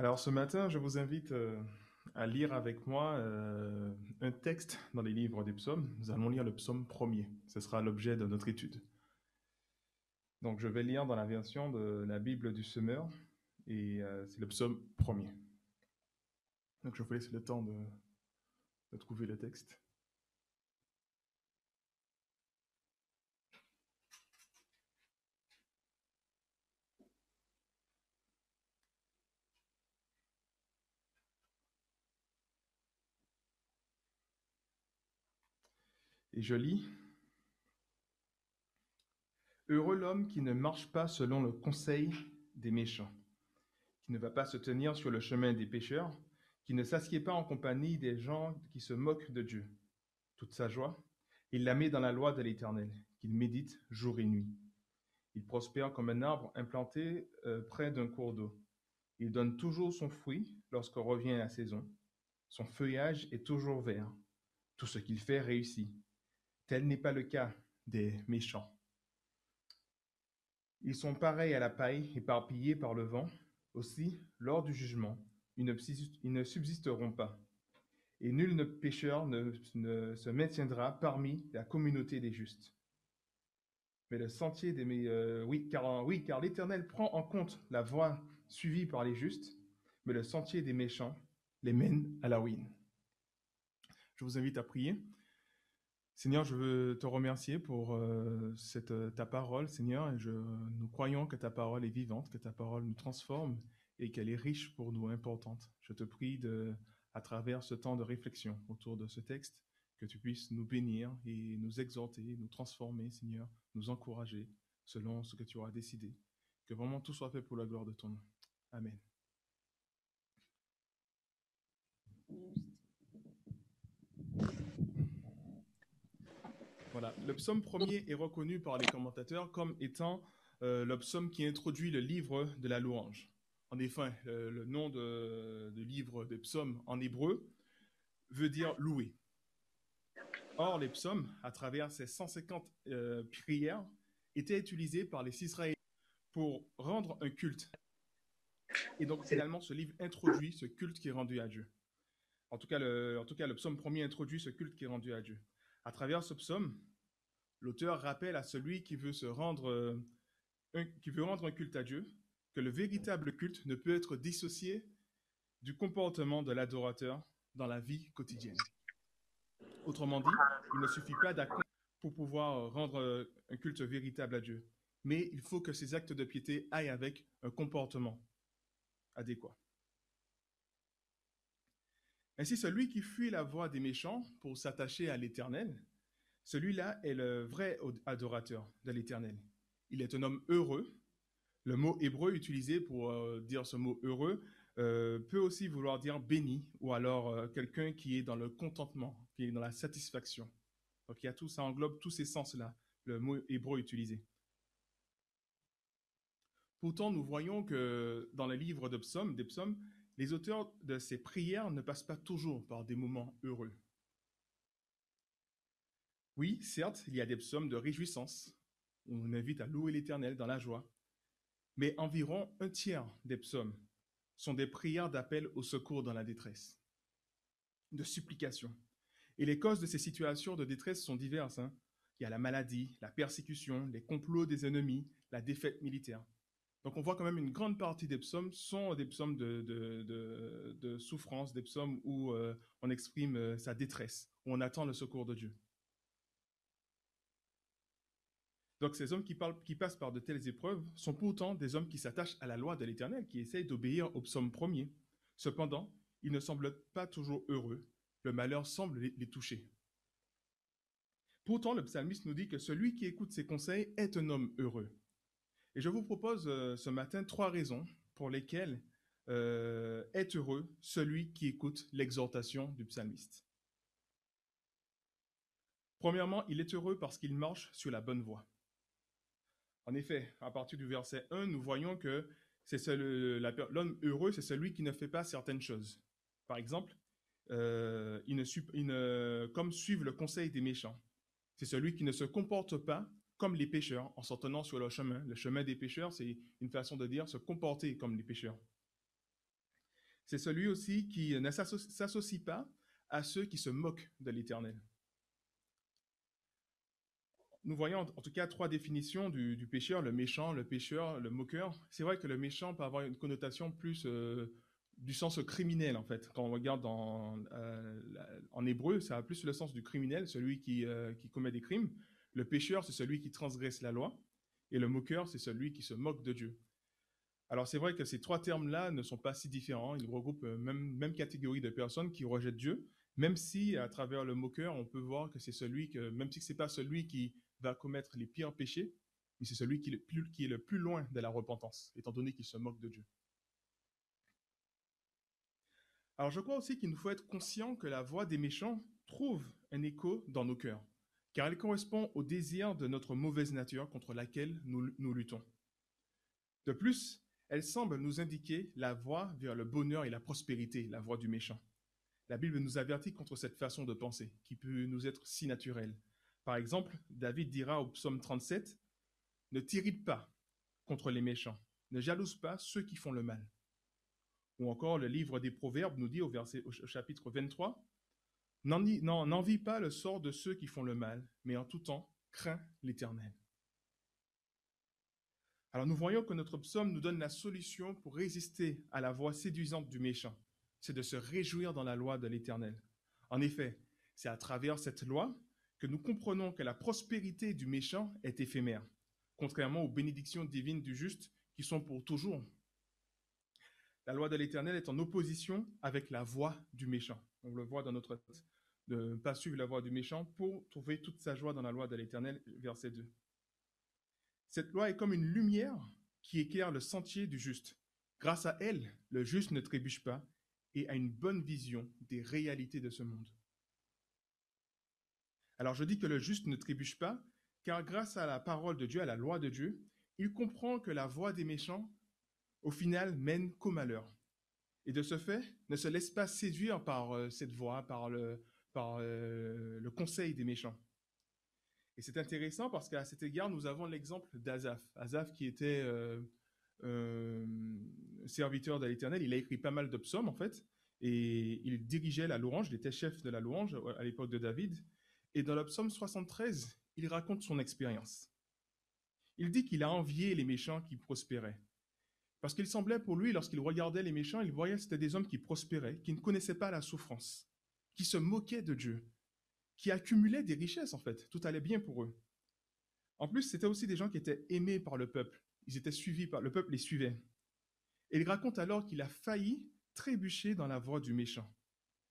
Alors ce matin, je vous invite à lire avec moi un texte dans les livres des psaumes. Nous allons lire le psaume premier. Ce sera l'objet de notre étude. Donc je vais lire dans la version de la Bible du Semeur et c'est le psaume premier. Donc je vous laisse le temps de trouver le texte. Et je lis. Heureux l'homme qui ne marche pas selon le conseil des méchants, qui ne va pas se tenir sur le chemin des pécheurs, qui ne s'assied pas en compagnie des gens qui se moquent de Dieu. Toute sa joie, il la met dans la loi de l'Éternel, qu'il médite jour et nuit. Il prospère comme un arbre implanté près d'un cours d'eau. Il donne toujours son fruit lorsque revient la saison. Son feuillage est toujours vert. Tout ce qu'il fait réussit. Tel n'est pas le cas des méchants. Ils sont pareils à la paille, éparpillés par le vent. Aussi, lors du jugement, ils ne subsisteront pas. Et nul pécheur ne se maintiendra parmi la communauté des justes. Mais le sentier car l'Éternel prend en compte la voie suivie par les justes, mais le sentier des méchants les mène à la ruine. Je vous invite à prier. Seigneur, je veux te remercier pour ta parole, Seigneur, et nous croyons que ta parole est vivante, que ta parole nous transforme et qu'elle est riche pour nous, importante. Je te prie à travers ce temps de réflexion autour de ce texte, que tu puisses nous bénir et nous exhorter, nous transformer, Seigneur, nous encourager selon ce que tu auras décidé. Que vraiment tout soit fait pour la gloire de ton nom. Amen. Voilà, le psaume premier est reconnu par les commentateurs comme étant le psaume qui introduit le livre de la louange. En effet, le nom de livre des psaumes en hébreu veut dire louer. Or, les psaumes, à travers ces 150 prières, étaient utilisés par les Israéliens pour rendre un culte. Et donc, finalement, ce livre introduit ce culte qui est rendu à Dieu. En tout cas, le psaume premier introduit ce culte qui est rendu à Dieu. À travers ce psaume, l'auteur rappelle à celui qui veut rendre un culte à Dieu que le véritable culte ne peut être dissocié du comportement de l'adorateur dans la vie quotidienne. Autrement dit, il ne suffit pas d'accomplir pour pouvoir rendre un culte véritable à Dieu, mais il faut que ces actes de piété aillent avec un comportement adéquat. Ainsi, celui qui fuit la voie des méchants pour s'attacher à l'Éternel, celui-là est le vrai adorateur de l'Éternel. Il est un homme heureux. Le mot hébreu utilisé pour dire ce mot heureux peut aussi vouloir dire béni, ou alors quelqu'un qui est dans le contentement, qui est dans la satisfaction. Donc ça englobe tous ces sens-là, le mot hébreu utilisé. Pourtant, nous voyons que dans les livres des psaumes, les auteurs de ces prières ne passent pas toujours par des moments heureux. Oui, certes, il y a des psaumes de réjouissance, où on invite à louer l'Éternel dans la joie, mais environ un tiers des psaumes sont des prières d'appel au secours dans la détresse, de supplication. Et les causes de ces situations de détresse sont diverses. Il y a la maladie, la persécution, les complots des ennemis, la défaite militaire. Donc on voit quand même une grande partie des psaumes sont des psaumes de souffrance, des psaumes où on exprime sa détresse, où on attend le secours de Dieu. Donc ces hommes qui passent par de telles épreuves sont pourtant des hommes qui s'attachent à la loi de l'Éternel, qui essayent d'obéir au psaume premier. Cependant, ils ne semblent pas toujours heureux. Le malheur semble les toucher. Pourtant, le psalmiste nous dit que celui qui écoute ses conseils est un homme heureux. Et je vous propose ce matin 3 raisons pour lesquelles est heureux celui qui écoute l'exhortation du psalmiste. Premièrement, il est heureux parce qu'il marche sur la bonne voie. En effet, à partir du verset 1, nous voyons que l'homme heureux, c'est celui qui ne fait pas certaines choses. Par exemple, comme suivre le conseil des méchants. C'est celui qui ne se comporte pas comme les pécheurs en s'en tenant sur le chemin. Le chemin des pécheurs, c'est une façon de dire se comporter comme les pécheurs. C'est celui aussi qui ne s'associe pas à ceux qui se moquent de l'Éternel. Nous voyons en tout cas trois définitions du pécheur, le méchant, le pécheur, le moqueur. C'est vrai que le méchant peut avoir une connotation plus du sens criminel en fait. Quand on regarde en hébreu, ça a plus le sens du criminel, celui qui commet des crimes. Le pécheur, c'est celui qui transgresse la loi. Et le moqueur, c'est celui qui se moque de Dieu. Alors c'est vrai que ces trois termes-là ne sont pas si différents. Ils regroupent même catégorie de personnes qui rejettent Dieu, même si à travers le moqueur, on peut voir que c'est celui que, même si ce n'est pas celui qui va commettre les pires péchés, mais c'est celui qui est le plus loin de la repentance, étant donné qu'il se moque de Dieu. Alors je crois aussi qu'il nous faut être conscient que la voix des méchants trouve un écho dans nos cœurs, car elle correspond au désir de notre mauvaise nature contre laquelle nous luttons. De plus, elle semble nous indiquer la voie vers le bonheur et la prospérité, la voie du méchant. La Bible nous avertit contre cette façon de penser, qui peut nous être si naturelle. Par exemple, David dira au psaume 37, « Ne t'irrite pas contre les méchants, ne jalouse pas ceux qui font le mal. » Ou encore, le livre des Proverbes nous dit au chapitre 23, « N'envie pas le sort de ceux qui font le mal, mais en tout temps, crains l'Éternel. » Alors nous voyons que notre psaume nous donne la solution pour résister à la voix séduisante du méchant. C'est de se réjouir dans la loi de l'Éternel. En effet, c'est à travers cette loi que nous comprenons que la prospérité du méchant est éphémère, contrairement aux bénédictions divines du juste qui sont pour toujours. La loi de l'Éternel est en opposition avec la voix du méchant. On le voit dans notre texte, de ne pas suivre la voix du méchant pour trouver toute sa joie dans la loi de l'Éternel, verset 2. Cette loi est comme une lumière qui éclaire le sentier du juste. Grâce à elle, le juste ne trébuche pas et a une bonne vision des réalités de ce monde. Alors je dis que le juste ne trébuche pas, car grâce à la parole de Dieu, à la loi de Dieu, il comprend que la voie des méchants, au final, mène qu'au malheur. Et de ce fait, ne se laisse pas séduire par cette voie, par le conseil des méchants. Et c'est intéressant parce qu'à cet égard, nous avons l'exemple d'Asaph. Asaph qui était serviteur de l'Éternel, il a écrit pas mal de psaumes en fait, et il dirigeait la louange, il était chef de la louange à l'époque de David. Et dans le psaume 73, il raconte son expérience. Il dit qu'il a envié les méchants qui prospéraient. Parce qu'il semblait pour lui, lorsqu'il regardait les méchants, il voyait que c'était des hommes qui prospéraient, qui ne connaissaient pas la souffrance, qui se moquaient de Dieu, qui accumulaient des richesses en fait. Tout allait bien pour eux. En plus, c'était aussi des gens qui étaient aimés par le peuple. Ils étaient suivis par le peuple, les suivait. Et il raconte alors qu'il a failli trébucher dans la voie du méchant.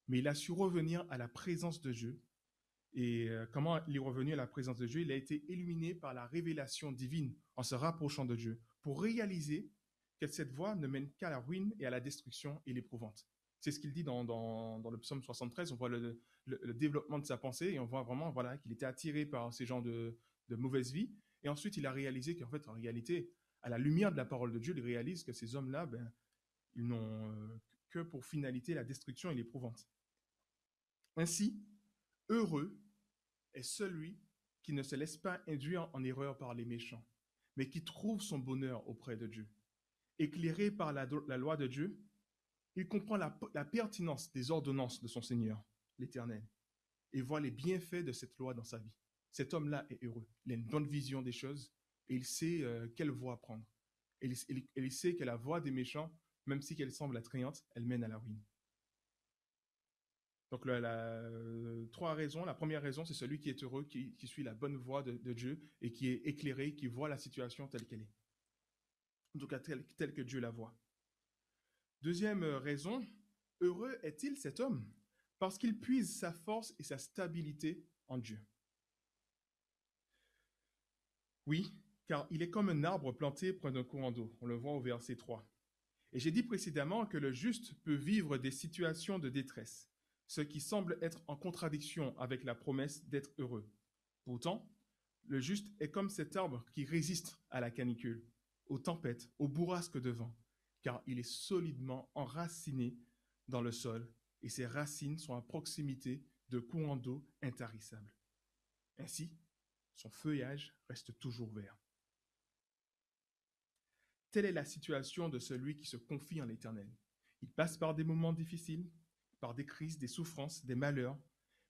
Mais il a su revenir à la présence de Dieu. Et comment il est revenu à la présence de Dieu? Il a été illuminé par la révélation divine en se rapprochant de Dieu pour réaliser que cette voie ne mène qu'à la ruine et à la destruction et l'épouvante. C'est ce qu'il dit dans le psaume 73. On voit le développement de sa pensée et on voit vraiment qu'il était attiré par ces gens de mauvaise vie. Et ensuite, il a réalisé qu'en fait, en réalité, à la lumière de la parole de Dieu, il réalise que ces hommes-là, ils n'ont que pour finalité la destruction et l'épouvante. Ainsi, heureux est celui qui ne se laisse pas induire en erreur par les méchants, mais qui trouve son bonheur auprès de Dieu. Éclairé par la loi de Dieu, il comprend la pertinence des ordonnances de son Seigneur, l'Éternel, et voit les bienfaits de cette loi dans sa vie. Cet homme-là est heureux. Il a une bonne vision des choses et il sait quelle voie prendre. Et il sait que la voie des méchants, même si elle semble attrayante, elle mène à la ruine. Donc, trois raisons. La première raison, c'est celui qui est heureux, qui suit la bonne voie de Dieu et qui est éclairé, qui voit la situation telle qu'elle est. En tout cas, telle que Dieu la voit. Deuxième raison, heureux est-il cet homme? Parce qu'il puise sa force et sa stabilité en Dieu. Oui, car il est comme un arbre planté près d'un courant d'eau. On le voit au verset 3. Et j'ai dit précédemment que le juste peut vivre des situations de détresse, ce qui semble être en contradiction avec la promesse d'être heureux. Pourtant, le juste est comme cet arbre qui résiste à la canicule, aux tempêtes, aux bourrasques de vent, car il est solidement enraciné dans le sol et ses racines sont à proximité de courants d'eau intarissables. Ainsi, son feuillage reste toujours vert. Telle est la situation de celui qui se confie en l'Éternel. Il passe par des moments difficiles, par des crises, des souffrances, des malheurs,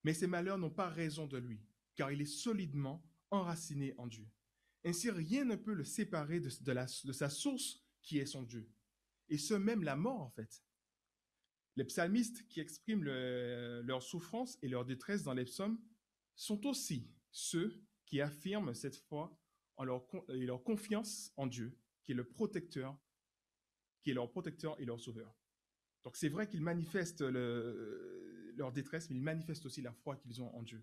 mais ces malheurs n'ont pas raison de lui, car il est solidement enraciné en Dieu. Ainsi, rien ne peut le séparer de sa source qui est son Dieu. Et ce, même la mort, en fait. Les psalmistes qui expriment leur souffrance et leur détresse dans les psaumes sont aussi ceux qui affirment cette foi et leur confiance en Dieu, qui est le protecteur, qui est leur protecteur et leur sauveur. Donc c'est vrai qu'ils manifestent leur détresse, mais ils manifestent aussi la foi qu'ils ont en Dieu.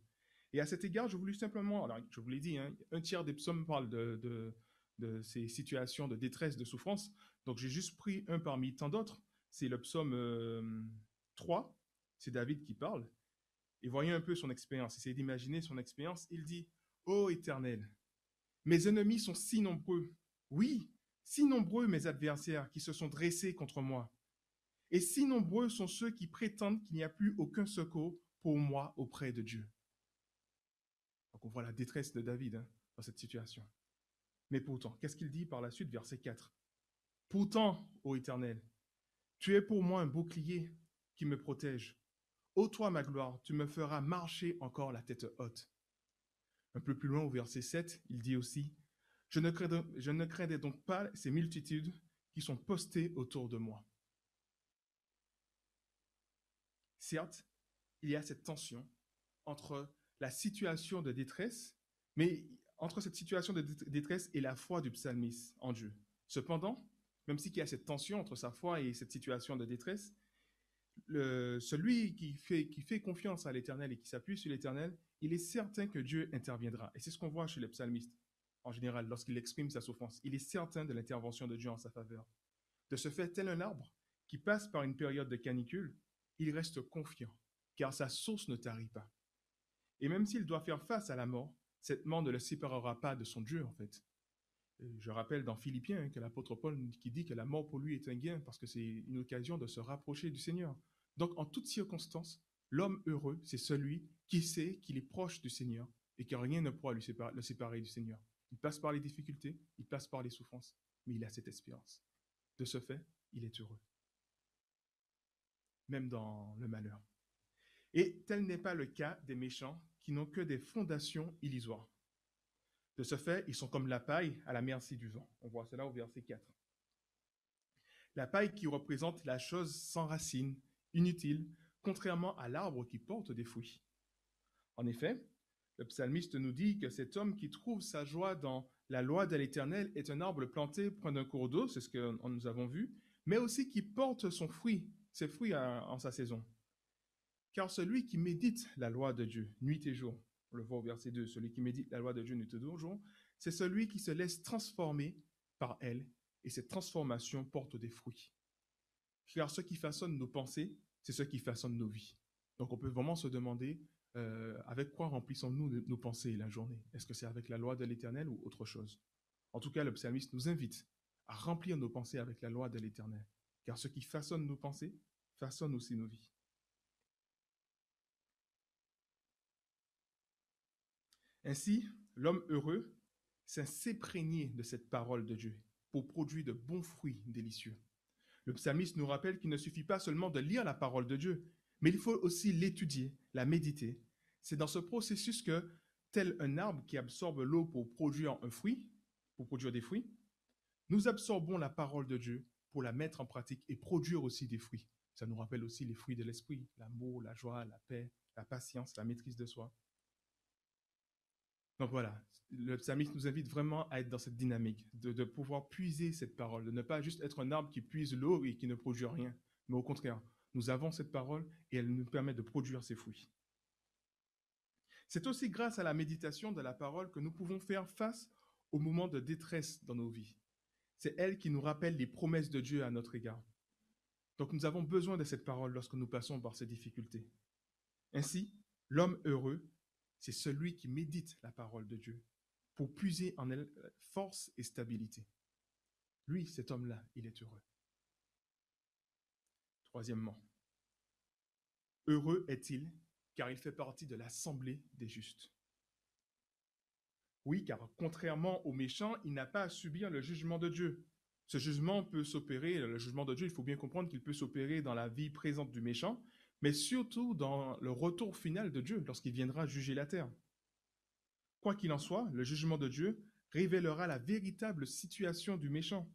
Et à cet égard, je voulais simplement, alors je vous l'ai dit, hein, un tiers des psaumes parlent de ces situations de détresse, de souffrance. Donc j'ai juste pris un parmi tant d'autres. C'est le psaume 3, c'est David qui parle. Et voyez un peu son expérience, essayez d'imaginer son expérience. Il dit, ô Éternel, mes ennemis sont si nombreux. Oui, si nombreux mes adversaires qui se sont dressés contre moi. Et si nombreux sont ceux qui prétendent qu'il n'y a plus aucun secours pour moi auprès de Dieu. Donc on voit la détresse de David dans cette situation. Mais pourtant, qu'est-ce qu'il dit par la suite, verset 4? Pourtant, ô Éternel, tu es pour moi un bouclier qui me protège. Ô toi, ma gloire, tu me feras marcher encore la tête haute. Un peu plus loin, au verset 7, il dit aussi, je ne craindrai donc pas ces multitudes qui sont postées autour de moi. Certes, il y a cette tension entre la situation de détresse, mais entre cette situation de détresse et la foi du psalmiste en Dieu. Cependant, même s'il y a cette tension entre sa foi et cette situation de détresse, celui qui fait confiance à l'Éternel et qui s'appuie sur l'Éternel, il est certain que Dieu interviendra. Et c'est ce qu'on voit chez les psalmistes, en général, lorsqu'il exprime sa souffrance. Il est certain de l'intervention de Dieu en sa faveur. De ce fait, tel un arbre qui passe par une période de canicule, il reste confiant, car sa source ne tarit pas. Et même s'il doit faire face à la mort, cette mort ne le séparera pas de son Dieu, en fait. Je rappelle dans Philippiens que l'apôtre Paul qui dit que la mort pour lui est un gain parce que c'est une occasion de se rapprocher du Seigneur. Donc, en toutes circonstances, l'homme heureux, c'est celui qui sait qu'il est proche du Seigneur et que rien ne pourra le séparer du Seigneur. Il passe par les difficultés, il passe par les souffrances, mais il a cette espérance. De ce fait, il est heureux, même dans le malheur. Et tel n'est pas le cas des méchants qui n'ont que des fondations illusoires. De ce fait, ils sont comme la paille à la merci du vent. On voit cela au verset 4. La paille qui représente la chose sans racine, inutile, contrairement à l'arbre qui porte des fruits. En effet, le psalmiste nous dit que cet homme qui trouve sa joie dans la loi de l'Éternel est un arbre planté près d'un cours d'eau, c'est ce que nous avons vu, mais aussi qui porte ses fruits en sa saison. Car celui qui médite la loi de Dieu, nuit et jour, on le voit au verset 2, celui qui médite la loi de Dieu nuit et jour, c'est celui qui se laisse transformer par elle, et cette transformation porte des fruits. Car ce qui façonne nos pensées, c'est ce qui façonne nos vies. Donc on peut vraiment se demander avec quoi remplissons-nous nos pensées la journée? Est-ce que c'est avec la loi de l'Éternel ou autre chose? En tout cas, le psalmiste nous invite à remplir nos pensées avec la loi de l'Éternel, car ce qui façonne nos pensées façonne aussi nos vies. Ainsi, l'homme heureux s'imprégner de cette parole de Dieu pour produire de bons fruits délicieux. Le psalmiste nous rappelle qu'il ne suffit pas seulement de lire la parole de Dieu, mais il faut aussi l'étudier, la méditer. C'est dans ce processus que, tel un arbre qui absorbe l'eau pour produire un fruit, pour produire des fruits, nous absorbons la parole de Dieu pour la mettre en pratique et produire aussi des fruits. Ça nous rappelle aussi les fruits de l'esprit, l'amour, la joie, la paix, la patience, la maîtrise de soi. Donc voilà, le psalmiste nous invite vraiment à être dans cette dynamique, de pouvoir puiser cette parole, de ne pas juste être un arbre qui puise l'eau et qui ne produit rien, mais au contraire, nous avons cette parole et elle nous permet de produire ses fruits. C'est aussi grâce à la méditation de la parole que nous pouvons faire face aux moments de détresse dans nos vies. C'est elle qui nous rappelle les promesses de Dieu à notre égard. Donc nous avons besoin de cette parole lorsque nous passons par ces difficultés. Ainsi, l'homme heureux, c'est celui qui médite la parole de Dieu pour puiser en elle force et stabilité. Lui, cet homme-là, il est heureux. Troisièmement, heureux est-il car il fait partie de l'assemblée des justes. Oui, car contrairement aux méchants, il n'a pas à subir le jugement de Dieu. Ce jugement peut s'opérer, le jugement de Dieu, il faut bien comprendre qu'il peut s'opérer dans la vie présente du méchant, mais surtout dans le retour final de Dieu, lorsqu'il viendra juger la terre. Quoi qu'il en soit, le jugement de Dieu révélera la véritable situation du méchant,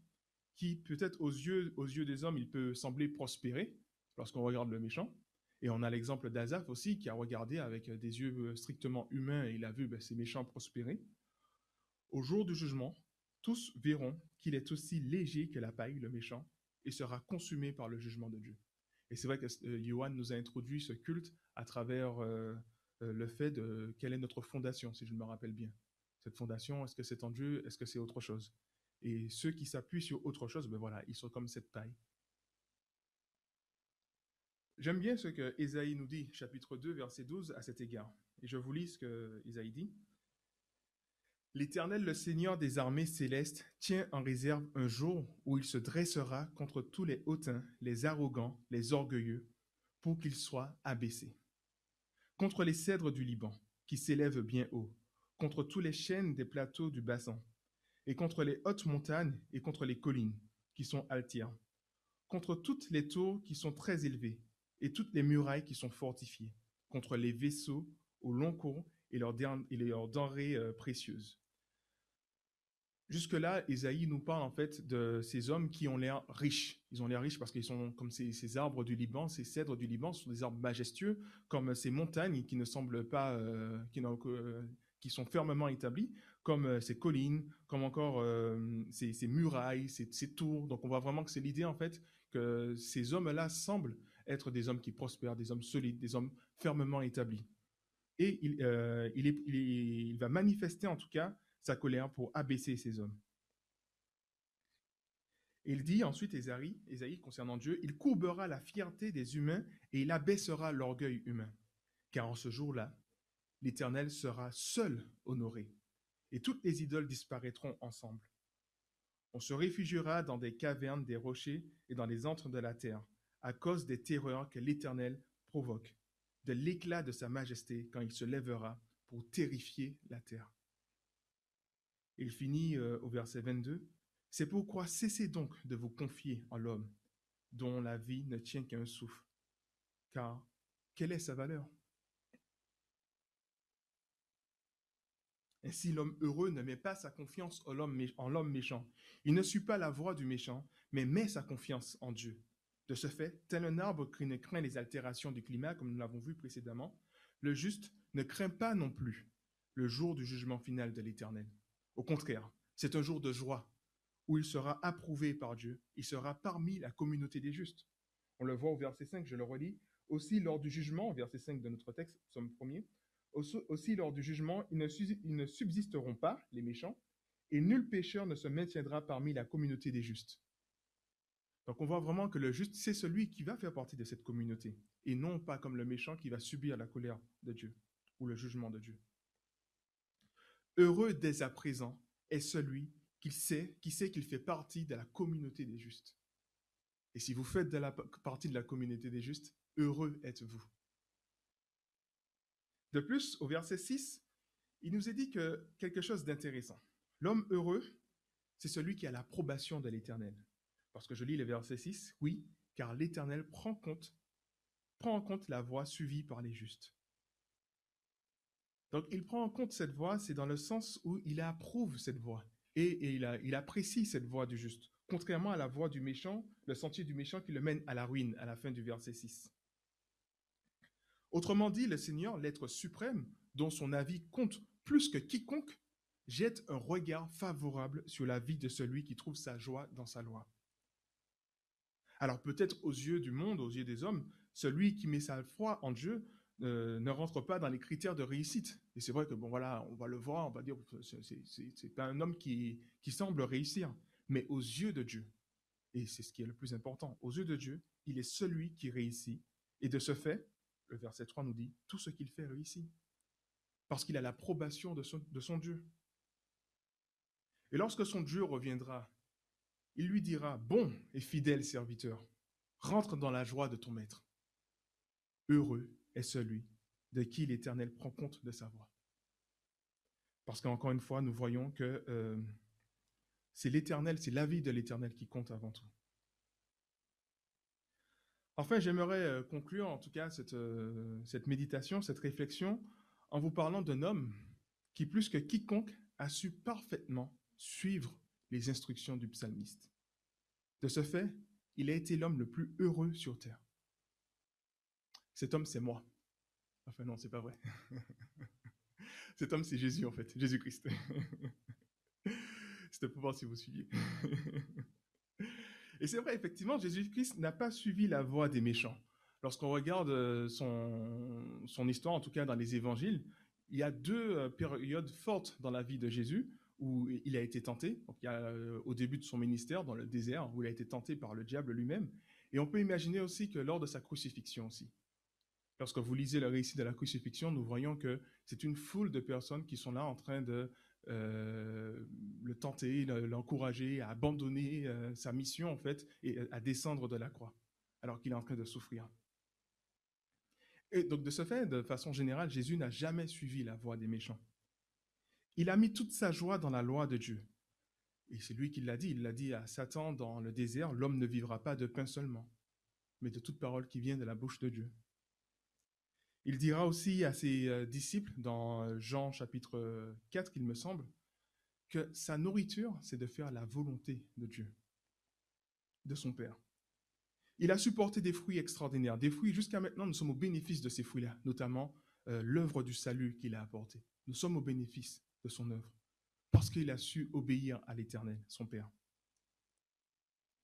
qui peut-être aux yeux des hommes, il peut sembler prospérer lorsqu'on regarde le méchant. Et on a l'exemple d'Azaph aussi, qui a regardé avec des yeux strictement humains et il a vu ces méchants prospérer. Au jour du jugement, tous verront qu'il est aussi léger que la paille, le méchant, et sera consumé par le jugement de Dieu. Et c'est vrai que Johan nous a introduit ce culte à travers le fait de quelle est notre fondation, si je me rappelle bien. Cette fondation, est-ce que c'est en Dieu, est-ce que c'est autre chose? Et ceux qui s'appuient sur autre chose, ben voilà, ils sont comme cette paille. J'aime bien ce que Ésaïe nous dit, chapitre 2, verset 12, à cet égard. Et je vous lis ce que Ésaïe dit. L'Éternel, le Seigneur des armées célestes, tient en réserve un jour où il se dressera contre tous les hautains, les arrogants, les orgueilleux, pour qu'ils soient abaissés. Contre les cèdres du Liban, qui s'élèvent bien haut, contre tous les chênes des plateaux du bassin, et contre les hautes montagnes et contre les collines, qui sont altières, contre toutes les tours qui sont très élevées, et toutes les murailles qui sont fortifiées, contre les vaisseaux au long cours et leurs denrées précieuses. Jusque-là, Ésaïe nous parle en fait de ces hommes qui ont l'air riches. Ils ont l'air riches parce qu'ils sont comme ces arbres du Liban, ces cèdres du Liban, ce sont des arbres majestueux, comme ces montagnes qui ne semblent pas, qui sont fermement établies, comme ces collines, comme encore ces murailles, ces tours. Donc on voit vraiment que c'est l'idée en fait que ces hommes-là semblent être des hommes qui prospèrent, des hommes solides, des hommes fermement établis. Et il va manifester en tout cas sa colère pour abaisser ces hommes. Et il dit ensuite, Ésaïe, concernant Dieu, il courbera la fierté des humains et il abaissera l'orgueil humain. Car en ce jour-là, l'Éternel sera seul honoré et toutes les idoles disparaîtront ensemble. On se réfugiera dans des cavernes des rochers et dans les antres de la terre, à cause des terreurs que l'Éternel provoque, de l'éclat de sa majesté quand il se lèvera pour terrifier la terre. Il finit au verset 22. C'est pourquoi cessez donc de vous confier en l'homme, dont la vie ne tient qu'à un souffle. Car quelle est sa valeur? Ainsi, l'homme heureux ne met pas sa confiance en l'homme méchant. Il ne suit pas la voie du méchant, mais met sa confiance en Dieu. De ce fait, tel un arbre qui ne craint les altérations du climat, comme nous l'avons vu précédemment, le juste ne craint pas non plus le jour du jugement final de l'Éternel. Au contraire, c'est un jour de joie, où il sera approuvé par Dieu, il sera parmi la communauté des justes. On le voit au verset 5, je le relis. Aussi, lors du jugement, verset 5 de notre texte, psaume 1er, aussi lors du jugement, ils ne subsisteront pas, les méchants, et nul pécheur ne se maintiendra parmi la communauté des justes. Donc on voit vraiment que le juste, c'est celui qui va faire partie de cette communauté, et non pas comme le méchant qui va subir la colère de Dieu, ou le jugement de Dieu. Heureux dès à présent est celui qui sait qu'il fait partie de la communauté des justes. Et si vous faites partie de la communauté des justes, heureux êtes-vous. De plus, au verset 6, il nous est dit quelque chose d'intéressant. L'homme heureux, c'est celui qui a l'approbation de l'Éternel. Parce que je lis le verset 6, oui, car l'Éternel prend en compte la voie suivie par les justes. Donc il prend en compte cette voie, c'est dans le sens où il approuve cette voie. Et il apprécie cette voie du juste, contrairement à la voie du méchant, le sentier du méchant qui le mène à la ruine, à la fin du verset 6. Autrement dit, le Seigneur, l'être suprême, dont son avis compte plus que quiconque, jette un regard favorable sur la vie de celui qui trouve sa joie dans sa loi. Alors peut-être aux yeux du monde, aux yeux des hommes, celui qui met sa foi en Dieu ne rentre pas dans les critères de réussite. Et c'est vrai que, bon voilà, on va le voir, on va dire, c'est pas un homme qui semble réussir. Mais aux yeux de Dieu, et c'est ce qui est le plus important, aux yeux de Dieu, il est celui qui réussit. Et de ce fait, le verset 3 nous dit, tout ce qu'il fait réussit. Parce qu'il a l'approbation de son Dieu. Et lorsque son Dieu reviendra, il lui dira, bon et fidèle serviteur, rentre dans la joie de ton maître. Heureux est celui de qui l'Éternel prend compte de sa voie. Parce qu'encore une fois, nous voyons que C'est l'Éternel, c'est la vie de l'Éternel qui compte avant tout. Enfin, j'aimerais conclure en tout cas cette méditation, cette réflexion, en vous parlant d'un homme qui, plus que quiconque, a su parfaitement suivre les instructions du psalmiste. De ce fait, il a été l'homme le plus heureux sur terre. Cet homme, c'est moi. Enfin non, c'est pas vrai. Cet homme, c'est Jésus en fait, Jésus-Christ. C'était pour voir si vous suiviez. Et c'est vrai, effectivement, Jésus-Christ n'a pas suivi la voie des méchants. Lorsqu'on regarde son histoire, en tout cas dans les évangiles, il y a deux périodes fortes dans la vie de Jésus où il a été tenté. Donc, il y a au début de son ministère, dans le désert, où il a été tenté par le diable lui-même. Et on peut imaginer aussi que lors de sa crucifixion aussi. Lorsque vous lisez le récit de la crucifixion, nous voyons que c'est une foule de personnes qui sont là en train de le tenter, l'encourager à abandonner sa mission en fait et à descendre de la croix, alors qu'il est en train de souffrir. Et donc de ce fait, de façon générale, Jésus n'a jamais suivi la voie des méchants. Il a mis toute sa joie dans la loi de Dieu. Et c'est lui qui l'a dit. Il l'a dit à Satan dans le désert, l'homme ne vivra pas de pain seulement, mais de toute parole qui vient de la bouche de Dieu. Il dira aussi à ses disciples dans Jean chapitre 4, il me semble, que sa nourriture, c'est de faire la volonté de Dieu, de son Père. Il a supporté des fruits extraordinaires, des fruits jusqu'à maintenant, nous sommes au bénéfice de ces fruits-là, notamment l'œuvre du salut qu'il a apporté. Nous sommes au bénéfice de son œuvre, parce qu'il a su obéir à l'Éternel, son Père.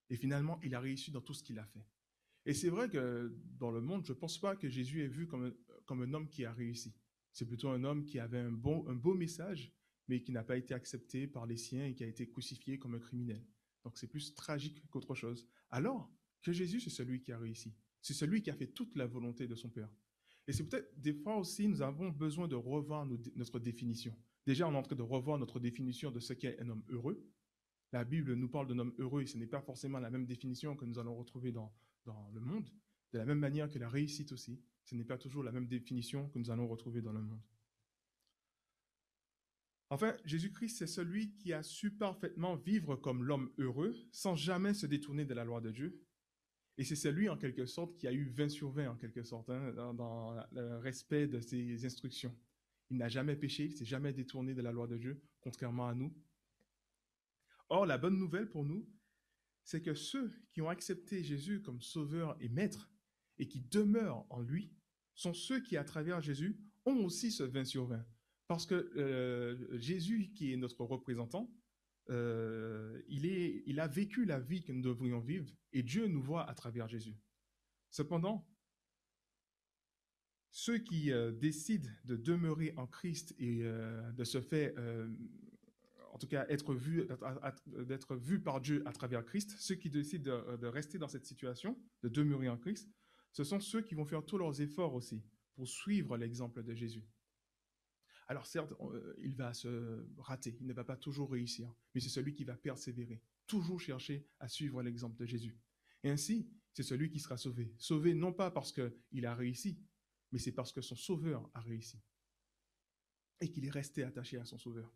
Et finalement, il a réussi dans tout ce qu'il a fait. Et c'est vrai que dans le monde, je ne pense pas que Jésus est vu comme un homme qui a réussi. C'est plutôt un homme qui avait un beau message, mais qui n'a pas été accepté par les siens et qui a été crucifié comme un criminel. Donc c'est plus tragique qu'autre chose. Alors que Jésus, c'est celui qui a réussi. C'est celui qui a fait toute la volonté de son Père. Et c'est peut-être des fois aussi, nous avons besoin de revoir notre définition. Déjà, on est en train de revoir notre définition de ce qu'est un homme heureux. La Bible nous parle d'un homme heureux et ce n'est pas forcément la même définition que nous allons retrouver dans le monde. De la même manière que la réussite aussi, ce n'est pas toujours la même définition que nous allons retrouver dans le monde. Enfin, Jésus-Christ, c'est celui qui a su parfaitement vivre comme l'homme heureux, sans jamais se détourner de la loi de Dieu. Et c'est celui, en quelque sorte, qui a eu 20 sur 20, en quelque sorte, hein, dans le respect de ses instructions. Il n'a jamais péché, il ne s'est jamais détourné de la loi de Dieu, contrairement à nous. Or, la bonne nouvelle pour nous, c'est que ceux qui ont accepté Jésus comme sauveur et maître, et qui demeurent en lui, sont ceux qui, à travers Jésus, ont aussi ce 20 sur 20. Parce que Jésus, qui est notre représentant, il a vécu la vie que nous devrions vivre, et Dieu nous voit à travers Jésus. Cependant, ceux qui décident de demeurer en Christ et de ce fait, en tout cas, d'être vus par Dieu à travers Christ, ceux qui décident de rester dans cette situation, de demeurer en Christ, ce sont ceux qui vont faire tous leurs efforts aussi pour suivre l'exemple de Jésus. Alors certes, il va se rater, il ne va pas toujours réussir, mais c'est celui qui va persévérer, toujours chercher à suivre l'exemple de Jésus. Et ainsi, c'est celui qui sera sauvé. Sauvé non pas parce qu'il a réussi, mais c'est parce que son Sauveur a réussi. Et qu'il est resté attaché à son Sauveur.